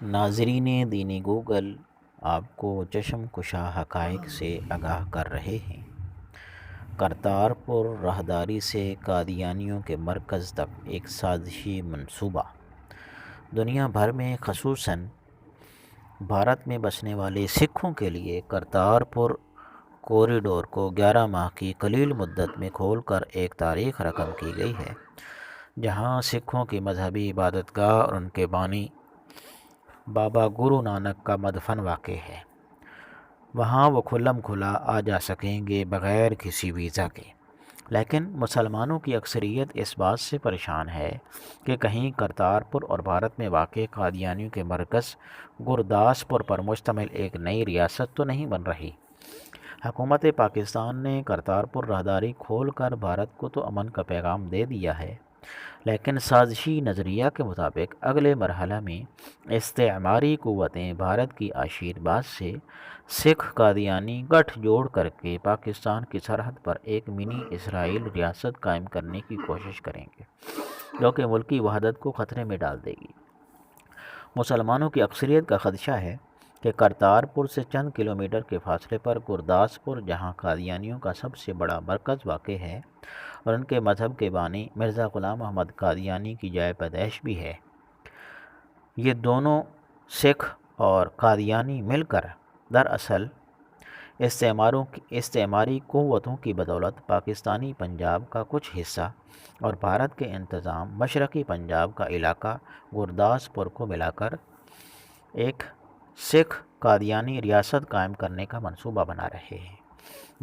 ناظرین دینی گوگل آپ کو چشم کشا حقائق سے آگاہ کر رہے ہیں۔ کرتارپور راہداری سے قادیانیوں کے مرکز تک ایک سازشی منصوبہ۔ دنیا بھر میں خصوصاً بھارت میں بسنے والے سکھوں کے لیے کرتارپور کوریڈور کو 11 ماہ کی قلیل مدت میں کھول کر ایک تاریخ رقم کی گئی ہے، جہاں سکھوں کی مذہبی عبادت گاہ اور ان کے بانی بابا گرو نانک کا مدفن واقع ہے۔ وہاں وہ کھلم کھلا آ جا سکیں گے بغیر کسی ویزا کے، لیکن مسلمانوں کی اکثریت اس بات سے پریشان ہے کہ کہیں کرتارپور اور بھارت میں واقع قادیانیوں کے مرکز گرداسپور پر مشتمل ایک نئی ریاست تو نہیں بن رہی۔ حکومت پاکستان نے کرتارپور راہداری کھول کر بھارت کو تو امن کا پیغام دے دیا ہے، لیکن سازشی نظریہ کے مطابق اگلے مرحلہ میں استعماری قوتیں بھارت کی آشیرواد سے سکھ قادیانی گٹھ جوڑ کر کے پاکستان کی سرحد پر ایک منی اسرائیل ریاست قائم کرنے کی کوشش کریں گے، جو کہ ملکی وحدت کو خطرے میں ڈال دے گی۔ مسلمانوں کی اکثریت کا خدشہ ہے کہ کرتارپور سے چند کلومیٹر کے فاصلے پر گرداسپور، جہاں قادیانیوں کا سب سے بڑا مرکز واقع ہے اور ان کے مذہب کے بانی مرزا غلام احمد قادیانی کی جائے پیدائش بھی ہے، یہ دونوں سکھ اور قادیانی مل کر دراصل استعماری قوتوں کی بدولت پاکستانی پنجاب کا کچھ حصہ اور بھارت کے انتظام مشرقی پنجاب کا علاقہ گرداسپور کو ملا کر ایک سکھ قادیانی ریاست قائم کرنے کا منصوبہ بنا رہے ہیں،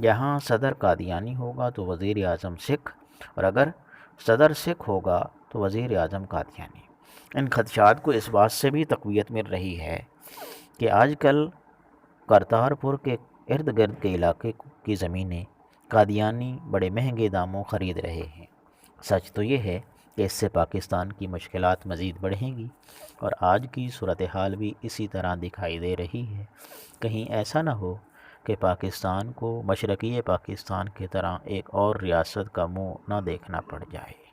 جہاں صدر قادیانی ہوگا تو وزیر اعظم سکھ، اور اگر صدر سکھ ہوگا تو وزیر اعظم قادیانی۔ ان خدشات کو اس بات سے بھی تقویت مل رہی ہے کہ آج کل کرتارپور کے ارد گرد کے علاقے کی زمینیں قادیانی بڑے مہنگے داموں خرید رہے ہیں۔ سچ تو یہ ہے کہ اس سے پاکستان کی مشکلات مزید بڑھیں گی، اور آج کی صورتحال بھی اسی طرح دکھائی دے رہی ہے۔ کہیں ایسا نہ ہو کہ پاکستان کو مشرقی پاکستان کی طرح ایک اور ریاست کا منہ نہ دیکھنا پڑ جائے۔